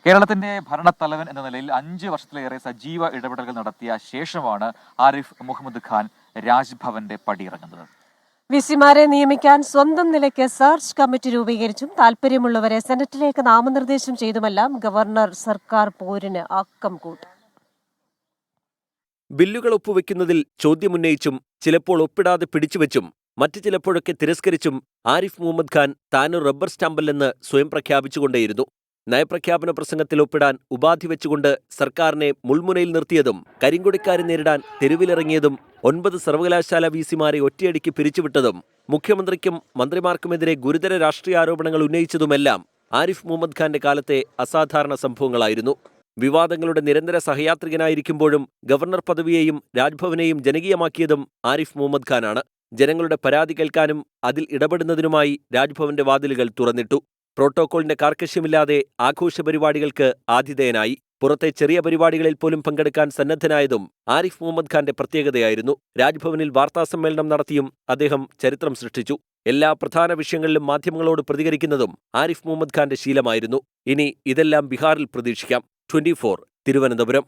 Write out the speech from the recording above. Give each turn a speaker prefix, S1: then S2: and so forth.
S1: കേരളത്തിന്റെ ഭരണത്തലവൻ എന്ന നിലയിൽ 5 വർഷത്തിലേറെ സജീവ ഇടപെടലുകൾ നടത്തിയ ശേഷമാണ് ആരിഫ് മുഹമ്മദ് ഖാൻ രാജ്ഭവന്റെ പടിയിറങ്ങുന്നത്.
S2: വിസിമാരെ നിയമിക്കാൻ സ്വന്തം നിലയ്ക്ക് സെർച്ച് കമ്മിറ്റി രൂപീകരിച്ചും താൽപര്യമുള്ളവരെ സെനറ്റിലേക്ക് നാമനിർദ്ദേശം ചെയ്തുമെല്ലാം ഗവർണർ സർക്കാർ പോരിന് ആക്കം കൂട്ടി.
S3: ബില്ലുകൾ ഒപ്പുവെക്കുന്നതിൽ ചോദ്യമുന്നയിച്ചും ചിലപ്പോൾ ഒപ്പിടാതെ പിടിച്ചുവെച്ചും മറ്റു ചിലപ്പോഴൊക്കെ തിരസ്കരിച്ചും ആരിഫ് മുഹമ്മദ് ഖാൻ താനൊരു റബ്ബർ സ്റ്റാമ്പല്ലെന്ന് സ്വയം പ്രഖ്യാപിച്ചുകൊണ്ടേയിരുന്നു. നയപ്രഖ്യാപന പ്രസംഗത്തിൽ ഒപ്പിടാൻ ഉപാധി വെച്ചുകൊണ്ട് സർക്കാരിനെ മുൾമുനയിൽ നിർത്തിയതും കരിങ്കൊടിക്കാരെ നേരിടാൻ തെരുവിലിറങ്ങിയതും 9 സർവകലാശാല വിസിമാരെ ഒറ്റയടിക്ക് പിരിച്ചുവിട്ടതും മുഖ്യമന്ത്രിക്കും മന്ത്രിമാർക്കുമെതിരെ ഗുരുതര രാഷ്ട്രീയ ആരോപണങ്ങൾ ഉന്നയിച്ചതുമെല്ലാം ആരിഫ് മുഹമ്മദ് ഖാന്റെ കാലത്തെ അസാധാരണ സംഭവങ്ങളായിരുന്നു. വിവാദങ്ങളുടെ നിരന്തര സഹയാത്രികനായിരിക്കുമ്പോഴും ഗവർണർ പദവിയെയും രാജ്ഭവനെയും ജനകീയമാക്കിയതും ആരിഫ് മുഹമ്മദ് ഖാനാണ്. ജനങ്ങളുടെ പരാതി കേൾക്കാനും അതിൽ ഇടപെടുന്നതിനുമായി രാജ്ഭവന്റെ വാതിലുകൾ തുറന്നിട്ടു. പ്രോട്ടോക്കോളിന്റെ കാർക്കശ്യമില്ലാതെ ആഘോഷ പരിപാടികൾക്ക് ആതിഥേയനായി. പുറത്തെ ചെറിയ പരിപാടികളിൽ പോലും പങ്കെടുക്കാൻ സന്നദ്ധനായതും ആരിഫ് മുഹമ്മദ് ഖാന്റെ പ്രത്യേകതയായിരുന്നു. രാജ്ഭവനിൽ വാർത്താസമ്മേളനം നടത്തിയും അദ്ദേഹം ചരിത്രം സൃഷ്ടിച്ചു. എല്ലാ പ്രധാന വിഷയങ്ങളിലും മാധ്യമങ്ങളോട് പ്രതികരിക്കുന്നതും ആരിഫ് മുഹമ്മദ് ഖാന്റെ ശീലമായിരുന്നു. ഇനി ഇതെല്ലാം ബീഹാറിൽ പ്രതീക്ഷിക്കാം. 24 തിരുവനന്തപുരം.